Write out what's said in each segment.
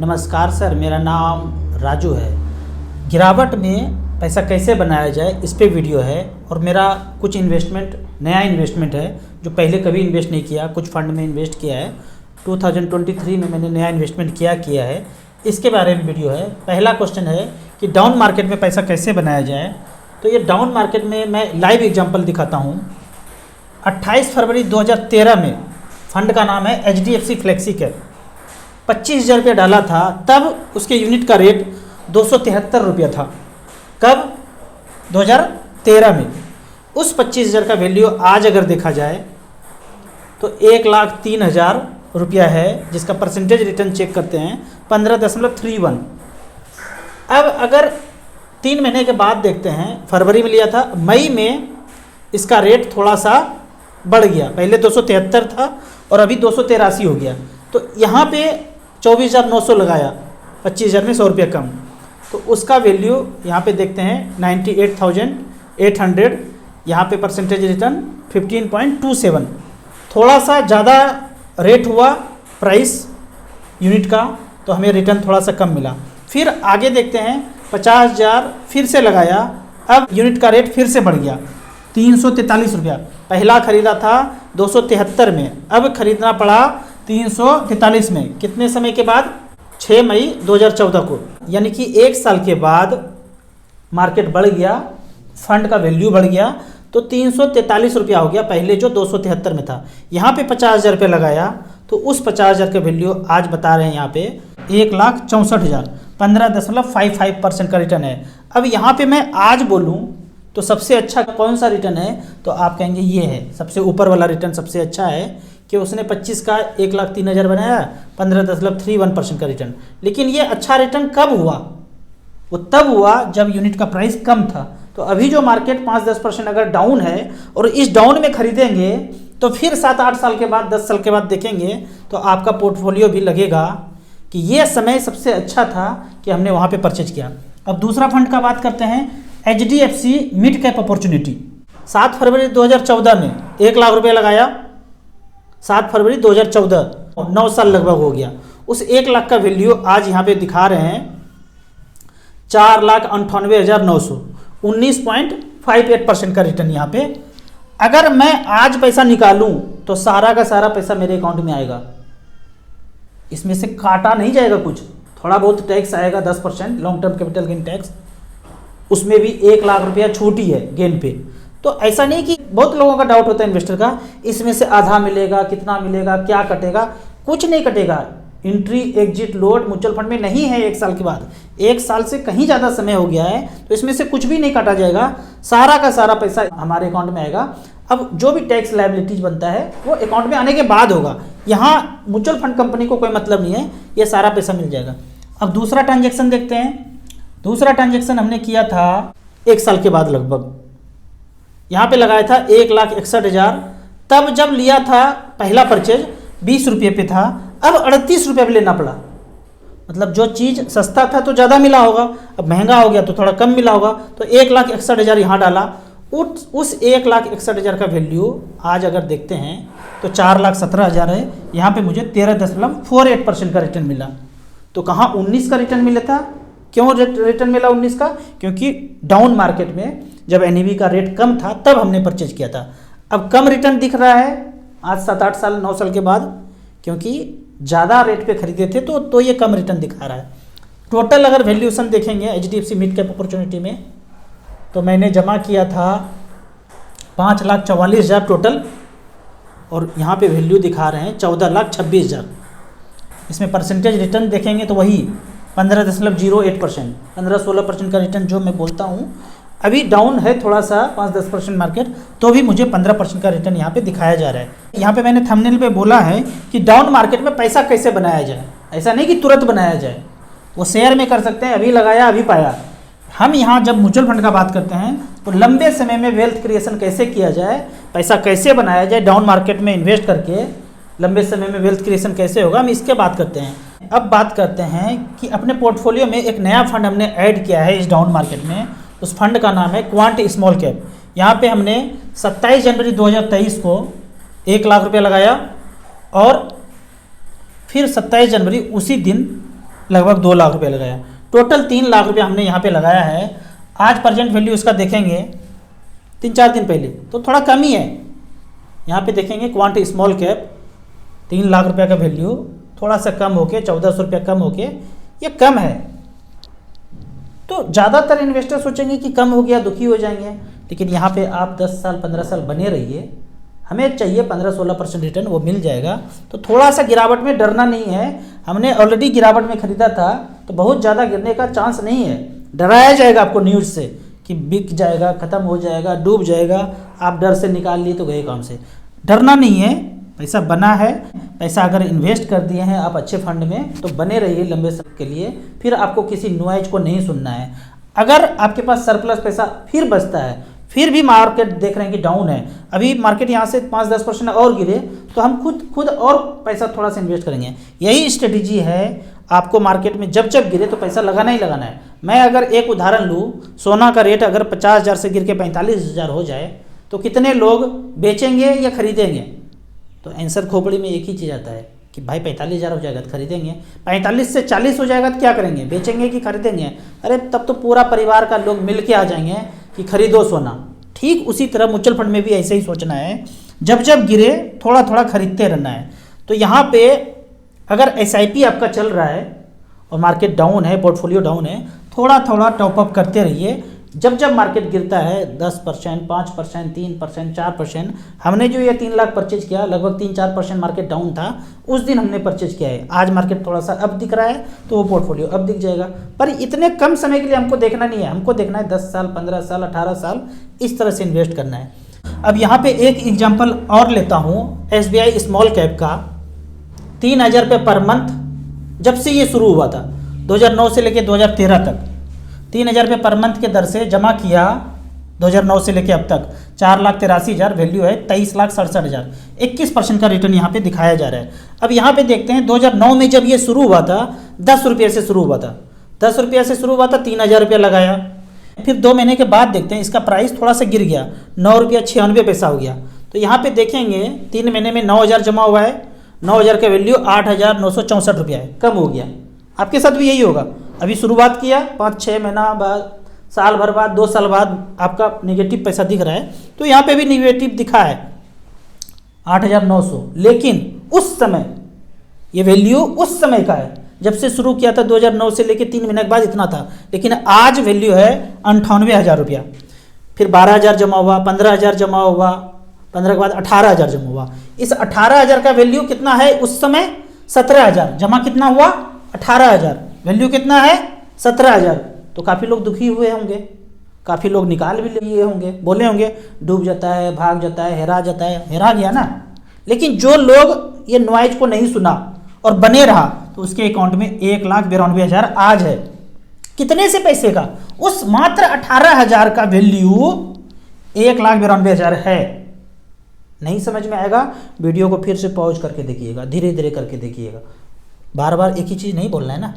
नमस्कार सर, मेरा नाम राजू है। गिरावट में पैसा कैसे बनाया जाए इस पे वीडियो है और मेरा कुछ नया इन्वेस्टमेंट है जो पहले कभी इन्वेस्ट नहीं किया। कुछ फंड में इन्वेस्ट किया है। 2023 में मैंने नया इन्वेस्टमेंट किया है। इसके बारे में वीडियो है। पहला क्वेश्चन है कि डाउन मार्केट में पैसा कैसे बनाया जाए। तो ये डाउन मार्केट में मैं लाइव एग्जाम्पल दिखाता हूँ। 28 फरवरी 2013 में फंड का नाम है HDFC फ्लेक्सी कैप। 25,000 रुपये डाला था, तब उसके यूनिट का रेट 273 रुपया था। कब? 2013 में। उस 25,000 का वैल्यू आज अगर देखा जाए तो 1,03,000 रुपया है, जिसका परसेंटेज रिटर्न चेक करते हैं 15.31। अब अगर 3 महीने के बाद देखते हैं, फरवरी में लिया था, मई में इसका रेट थोड़ा सा बढ़ गया। पहले 273 था और अभी 283 हो गया। तो यहाँ पे 24,900 लगाया, 25,000 में 100 रुपया कम, तो उसका वैल्यू यहाँ पे देखते हैं 98,800। यहाँ पे परसेंटेज रिटर्न 15.27। थोड़ा सा ज़्यादा रेट हुआ प्राइस यूनिट का, तो हमें रिटर्न थोड़ा सा कम मिला। फिर आगे देखते हैं, 50,000 फिर से लगाया, अब यूनिट का रेट फिर से बढ़ गया 343 रुपया। पहला खरीदा था 273 में, अब खरीदना पड़ा 343 में। कितने समय के बाद? 6 मई 2014 को। यानी कि 1 साल के बाद मार्केट बढ़ गया, फंड का वैल्यू बढ़ गया, तो 343 रुपया हो गया, पहले जो 273 में था। यहाँ पे 50,000 रुपये लगाया, तो उस 50,000 का वैल्यू आज बता रहे हैं यहाँ पे 1,64,000, 15.55% का रिटर्न है। अब यहाँ पे मैं आज बोलूँ तो सबसे अच्छा कौन सा रिटर्न है, तो आप कहेंगे ये है, सबसे ऊपर वाला रिटर्न सबसे अच्छा है कि उसने 25 का 1,03,000 बनाया, 15.31% का रिटर्न। लेकिन ये अच्छा रिटर्न कब हुआ? वो तब हुआ जब यूनिट का प्राइस कम था। तो अभी जो मार्केट 5-10% अगर डाउन है और इस डाउन में खरीदेंगे, तो फिर 7-8 साल के बाद, 10 साल के बाद देखेंगे तो आपका पोर्टफोलियो भी लगेगा कि ये समय सबसे अच्छा था कि हमने वहाँ पे परचेज किया। अब दूसरा फंड का बात करते हैं, HDFC मिड कैप अपॉर्चुनिटी। 7 फरवरी 2014 में 1 लाख रुपये लगाया। 7 फरवरी 2014, 9 साल लगभग हो गया। उस 1 लाख का वैल्यू आज यहाँ पे दिखा रहे हैं 4,98,900, 19.58% का रिटर्न यहाँ पे। अगर मैं आज पैसा निकालूं तो सारा का सारा पैसा मेरे अकाउंट में आएगा, इसमें से काटा नहीं जाएगा कुछ। थोड़ा बहुत टैक्स आएगा 10%, long term capital gain tax, उसमें भी 1 लाख रुपया छूटी है गेन पे। तो ऐसा नहीं कि बहुत लोगों का डाउट होता है इन्वेस्टर का, इसमें से आधा मिलेगा, कितना मिलेगा, क्या कटेगा? कुछ नहीं कटेगा। Entry exit load mutual fund में नहीं है 1 साल के बाद। 1 साल से कहीं ज़्यादा समय हो गया है, तो इसमें से कुछ भी नहीं काटा जाएगा, सारा का सारा पैसा हमारे अकाउंट में आएगा। अब जो भी टैक्स लायबिलिटीज बनता है वो अकाउंट में आने के बाद होगा। यहाँ म्यूचुअल फंड कंपनी को कोई मतलब नहीं है, ये सारा पैसा मिल जाएगा। अब दूसरा ट्रांजेक्शन देखते हैं। दूसरा ट्रांजेक्शन हमने किया था 1 साल के बाद लगभग। यहाँ पे लगाया था 1,61,000। तब जब लिया था पहला परचेज 20 रुपये पे था, अब 38 रुपये पे लेना पड़ा। मतलब जो चीज़ सस्ता था तो ज़्यादा मिला होगा, अब महंगा हो गया तो थोड़ा कम मिला होगा। तो 1,61,000 यहाँ डाला। उस 1,61,000 का वैल्यू आज अगर देखते हैं तो 4,17,000 है। यहाँ पे मुझे 13.48% का रिटर्न मिला। तो कहाँ 19 का रिटर्न मिला था? क्यों रिटर्न मिला 19 का? क्योंकि डाउन मार्केट में जब NAV का रेट कम था तब हमने परचेज किया था। अब कम रिटर्न दिख रहा है आज 7-8 साल 9 साल के बाद, क्योंकि ज़्यादा रेट पे खरीदे थे तो ये कम रिटर्न दिखा रहा है। टोटल अगर वैल्यूएशन देखेंगे HDFC मिड कैप अपॉर्चुनिटी में, तो मैंने जमा किया था 5,44,000 टोटल, और यहाँ पे वैल्यू दिखा रहे हैं 14,26,000। इसमें परसेंटेज रिटर्न देखेंगे तो वही 15.08%, 15-16% का रिटर्न जो मैं बोलता हूँ। अभी डाउन है थोड़ा सा 5-10% मार्केट, तो भी मुझे 15% का रिटर्न यहाँ पे दिखाया जा रहा है। यहाँ पे मैंने थंबनेल पे बोला है कि डाउन मार्केट में पैसा कैसे बनाया जाए। ऐसा नहीं कि तुरंत बनाया जाए, वो शेयर में कर सकते हैं, अभी लगाया अभी पाया। हम यहाँ जब म्यूचुअल फंड का बात करते हैं तो लंबे समय में वेल्थ क्रिएशन कैसे किया जाए, पैसा कैसे बनाया जाए, डाउन मार्केट में इन्वेस्ट करके लंबे समय में वेल्थ क्रिएशन कैसे होगा, हम इसके बात करते हैं। अब बात करते हैं कि अपने पोर्टफोलियो में एक नया फंड हमने ऐड किया है इस डाउन मार्केट में। उस फंड का नाम है क्वांट स्मॉल कैप। यहाँ पे हमने 27 जनवरी 2023 को 1 लाख रुपया लगाया और फिर 27 जनवरी उसी दिन लगभग 2 लाख रुपये लगाया। टोटल 3 लाख रुपये हमने यहाँ पे लगाया है। आज प्रेजेंट वैल्यू उसका देखेंगे 3-4 दिन पहले तो थोड़ा कम ही है। यहाँ पे देखेंगे क्वांट स्मॉल कैप 3 लाख रुपये का वैल्यू थोड़ा सा कम होके 1400 रुपया कम होके ये कम है। तो ज़्यादातर इन्वेस्टर सोचेंगे कि कम हो गया दुखी हो जाएंगे, लेकिन यहाँ पे आप 10 साल 15 साल बने रहिए, हमें चाहिए 15-16% रिटर्न, वो मिल जाएगा। तो थोड़ा सा गिरावट में डरना नहीं है। हमने ऑलरेडी गिरावट में खरीदा था तो बहुत ज़्यादा गिरने का चांस नहीं है। डराया जाएगा आपको न्यूज़ से कि बिक जाएगा, ख़त्म हो जाएगा, डूब जाएगा, आप डर से निकाल लिए तो गए काम से। डरना नहीं है, पैसा बना है, पैसा अगर इन्वेस्ट कर दिए हैं आप अच्छे फंड में तो बने रहिए लंबे समय के लिए। फिर आपको किसी नॉइज को नहीं सुनना है। अगर आपके पास सरप्लस पैसा फिर बचता है, फिर भी मार्केट देख रहे हैं कि डाउन है, अभी मार्केट यहाँ से 5-10% और गिरे तो हम खुद और पैसा थोड़ा सा इन्वेस्ट करेंगे। यही स्ट्रेटेजी है। आपको मार्केट में जब गिरे तो पैसा लगाना ही लगाना है। मैं अगर एक उदाहरण लूँ, सोना का रेट अगर 50,000 से गिर के 45,000 हो जाए तो कितने लोग बेचेंगे या खरीदेंगे? तो आंसर खोपड़ी में एक ही चीज़ आता है कि भाई 45,000 हो जाएगा तो खरीदेंगे, 45 से 40 हो जाएगा तो क्या करेंगे? बेचेंगे कि खरीदेंगे? अरे तब तो पूरा परिवार का लोग मिल के आ जाएंगे कि खरीदो सोना। ठीक उसी तरह म्यूचुअल फंड में भी ऐसे ही सोचना है, जब गिरे थोड़ा थोड़ा खरीदते रहना है। तो यहाँ पे अगर SIP आपका चल रहा है और मार्केट डाउन है, पोर्टफोलियो डाउन है, थोड़ा थोड़ा टॉपअप करते रहिए। जब मार्केट गिरता है 10%, 5%, 3%, 4%, हमने जो ये 3 लाख परचेज किया, लगभग 3-4% मार्केट डाउन था, उस दिन हमने परचेज किया है। आज मार्केट थोड़ा सा अब दिख रहा है तो वो पोर्टफोलियो अब दिख जाएगा। पर इतने कम समय के लिए हमको देखना नहीं है, हमको देखना है 10 साल, 15 साल, 18 साल, इस तरह से इन्वेस्ट करना है। अब यहाँ पे एक एग्जाम्पल और लेता हूँ SBI स्मॉल कैप का। 3,000 रुपये पर मंथ जब से ये शुरू हुआ था 2009 से लेकर 2013 तक 3,000 रुपये पर मंथ के दर से जमा किया। 2009 से लेकर अब तक 4,83,000 वैल्यू है, 23,67,000, 21% का रिटर्न यहाँ पे दिखाया जा रहा है। अब यहाँ पे देखते हैं 2009 में जब ये शुरू हुआ था 10 रुपये से शुरू हुआ था, 10 रुपये से शुरू हुआ था, 3,000 रुपये लगाया। फिर 2 महीने के बाद देखते हैं इसका प्राइस थोड़ा सा गिर गया, 9 रुपया 96 पैसा हो गया। तो यहाँ पे देखेंगे 3 महीने में 9,000 जमा हुआ है, 9,000 का वैल्यू 8,964 रुपया है, कम हो गया। आपके साथ भी यही होगा। अभी शुरुआत किया, 5-6 महीना बाद, साल भर बाद, 2 साल बाद आपका नेगेटिव पैसा दिख रहा है। तो यहाँ पे भी नेगेटिव दिखा है 8,900, लेकिन उस समय ये वैल्यू उस समय का है जब से शुरू किया था 2009 से लेकर 3 महीने के बाद इतना था, लेकिन आज वैल्यू है 98,000 रुपया। फिर 12,000 जमा हुआ, 15,000 जमा हुआ, 15 के बाद 18,000 जमा हुआ। इस 18,000 का वैल्यू कितना है उस समय? 17,000। जमा कितना हुआ? 18,000। वैल्यू कितना है? 17,000। तो काफ़ी लोग दुखी हुए होंगे, काफ़ी लोग निकाल भी लिए होंगे, बोले होंगे डूब जाता है, भाग जाता है, हेरा जाता है। हेरा गया ना। लेकिन जो लोग ये नॉइज को नहीं सुना और बने रहा तो उसके अकाउंट में 1,92,000 आज है। कितने से पैसे का? उस मात्र 18,000 का वैल्यू 1,92,000 है। नहीं समझ में आएगा? वीडियो को फिर से पॉज करके देखिएगा, धीरे धीरे करके देखिएगा, बार बार एक ही चीज़ नहीं बोलना है ना।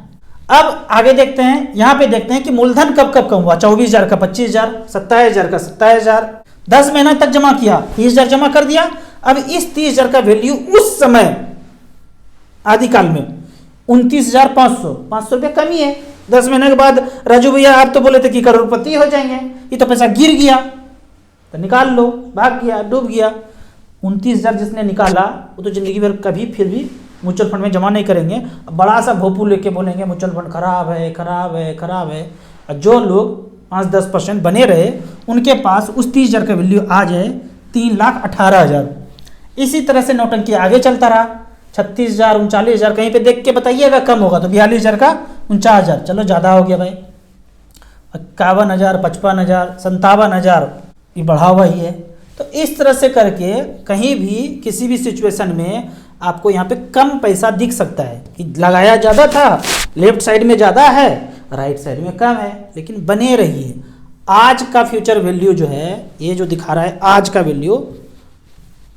अब आगे देखते हैं, यहाँ पे देखते हैं कि मूलधन कब कब कम हुआ। 24,000 का 25,000, 27,000 का 27,000, 10 महीना तक जमा किया, 30,000 जमा कर दिया। अब इस 30,000 का वैल्यू उस समय आदिकाल में 29,500, 500 रुपये कमी है। 10 महीने के बाद राजू भैया आप तो बोले थे कि करोड़पति हो जाएंगे, ये तो पैसा गिर गया, तो निकाल लो, भाग गया, डूब गया। 29,000 जिसने निकाला वो तो जिंदगी भर कभी फिर भी म्यूचुअल फंड में जमा नहीं करेंगे। बड़ा सा भोपू लेके बोलेंगे म्यूचुअल फंड खराब है, खराब है, खराब है। और जो लोग 5-10% बने रहे उनके पास उस 30,000 का वैल्यू आज है 3,18,000। इसी तरह से नौटंकी आगे चलता रहा। 36,000, 39,000, कहीं पे देख के बताइएगा कम होगा तो 42,000 का 49,000, चलो ज़्यादा हो गया भाई। 51,000, 55,000, 57,000, ये बढ़ा हुआ ही है। तो इस तरह से करके कहीं भी किसी भी सिचुएशन में आपको यहाँ पे कम पैसा दिख सकता है कि लगाया ज़्यादा था, लेफ्ट साइड में ज़्यादा है, राइट साइड में कम है, लेकिन बने रहिए। आज का फ्यूचर वैल्यू जो है, ये जो दिखा रहा है आज का वैल्यू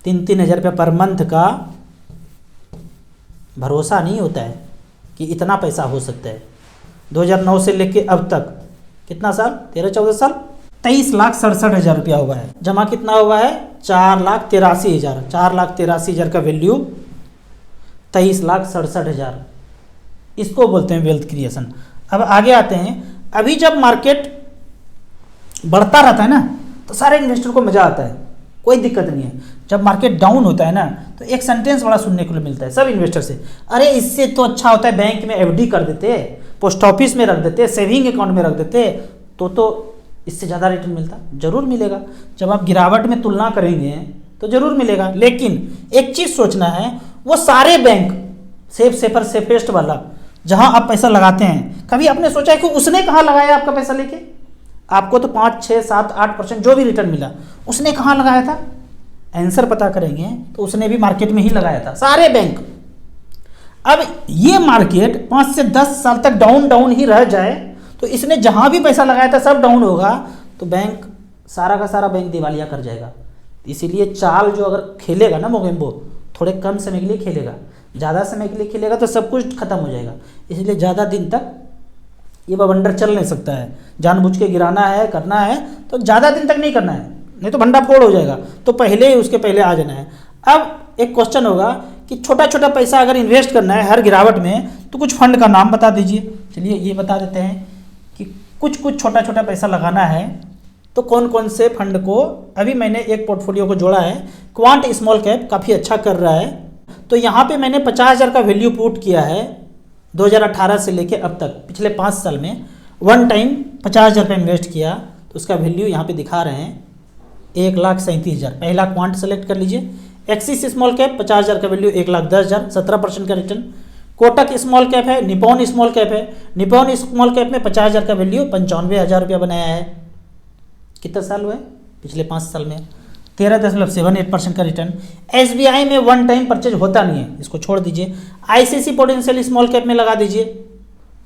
3-3 हज़ार रुपये पर मंथ का, भरोसा नहीं होता है कि इतना पैसा हो सकता है। 2009 से लेके अब तक कितना साल? 13-14 साल, 23,67,000 रुपया हुआ है। जमा कितना हुआ है? 4,83,000। 4,83,000 का वैल्यू 23,67,000, इसको बोलते हैं वेल्थ क्रिएशन। अब आगे आते हैं, अभी जब मार्केट बढ़ता रहता है ना तो सारे इन्वेस्टर को मज़ा आता है, कोई दिक्कत नहीं है। जब मार्केट डाउन होता है ना तो एक सेंटेंस बड़ा सुनने को मिलता है सब इन्वेस्टर से, अरे इससे तो अच्छा होता है बैंक में एफडी कर देते, पोस्ट ऑफिस में रख देते, सेविंग अकाउंट में रख देते, तो इससे ज़्यादा रिटर्न मिलता। जरूर मिलेगा, जब आप गिरावट में तुलना करेंगे तो जरूर मिलेगा, लेकिन एक चीज़ सोचना है, वो सारे बैंक सेफेस्ट वाला जहां आप पैसा लगाते हैं, कभी आपने सोचा है कि उसने कहाँ लगाया आपका पैसा लेके? आपको तो 5, 6, 7, 8% जो भी रिटर्न मिला, उसने कहाँ लगाया था? आंसर पता करेंगे तो उसने भी मार्केट में ही लगाया था, सारे बैंक। अब ये मार्केट 5 से 10 साल तक डाउन ही रह जाए तो इसने जहां भी पैसा लगाया था सब डाउन होगा, तो बैंक सारा का सारा बैंक दिवालिया कर जाएगा। इसीलिए चाल जो अगर खेलेगा ना मोगेम्बो, थोड़े कम समय के लिए खेलेगा, ज़्यादा समय के लिए खेलेगा तो सब कुछ खत्म हो जाएगा। इसलिए ज़्यादा दिन तक ये बवंडर चल नहीं सकता है, जानबूझ के गिराना है, करना है तो ज़्यादा दिन तक नहीं करना है, नहीं तो भंडा फोड़ हो जाएगा, तो पहले ही उसके पहले आ जाना है। अब एक क्वेश्चन होगा कि छोटा छोटा पैसा अगर इन्वेस्ट करना है हर गिरावट में तो कुछ फंड का नाम बता दीजिए। चलिए ये बता देते हैं कि कुछ छोटा छोटा पैसा लगाना है तो कौन कौन से फंड को, अभी मैंने एक पोर्टफोलियो को जोड़ा है, क्वांट स्मॉल कैप काफ़ी अच्छा कर रहा है। तो यहाँ पे मैंने 50,000 का वैल्यू पुट किया है 2018 से लेके अब तक, पिछले 5 साल में वन टाइम 50,000 का इन्वेस्ट किया, तो उसका वैल्यू यहाँ पे दिखा रहे हैं 1,37,000। पहला क्वांट सेलेक्ट कर लीजिए। एक्सिस स्मॉल कैप 50,000 का वैल्यू 1,10,000, 17% का रिटर्न। कोटक स्मॉल कैप है, निपॉन स्मॉल कैप है, निपॉन स्मॉल कैप में 50,000 का वैल्यू 95,000 रुपया बनाया है। कितना साल हुआ है? पिछले 5 साल में 13.78% का रिटर्न। SBI में वन टाइम परचेज होता नहीं है, इसको छोड़ दीजिए। ICICI पोटेंशियल स्मॉल कैप में लगा दीजिए,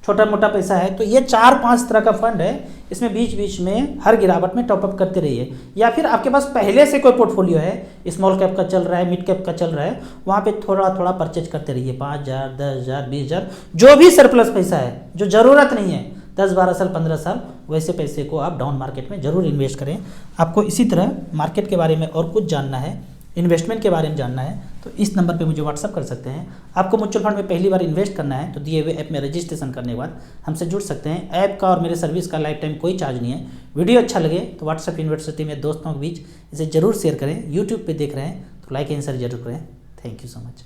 छोटा मोटा पैसा है। तो ये 4-5 तरह का फंड है, इसमें बीच बीच में हर गिरावट में टॉपअप करते रहिए। या फिर आपके पास पहले से कोई पोर्टफोलियो है, स्मॉल कैप का चल रहा है, मिड कैप का चल रहा है, वहाँ पे थोड़ा थोड़ा परचेज करते रहिए, 5,000, 10,000, 20,000, जो भी सरप्लस पैसा है, जो ज़रूरत नहीं है, 10, 12 साल, 15 साल, वैसे पैसे को आप डाउन मार्केट में ज़रूर इन्वेस्ट करें। आपको इसी तरह मार्केट के बारे में और कुछ जानना है, इन्वेस्टमेंट के बारे में जानना है, तो इस नंबर पे मुझे व्हाट्सअप कर सकते हैं। आपको म्यूचुअल फंड में पहली बार इन्वेस्ट करना है तो दिए हुए ऐप में रजिस्ट्रेशन करने के बाद हमसे जुड़ सकते हैं। ऐप का और मेरे सर्विस का लाइफ टाइम कोई चार्ज नहीं है। वीडियो अच्छा लगे तो व्हाट्सएप यूनिवर्सिटी में दोस्तों के बीच इसे जरूर शेयर करें। यूट्यूब पे देख रहे हैं तो लाइक एंड शेयर जरूर करें। Thank you so much.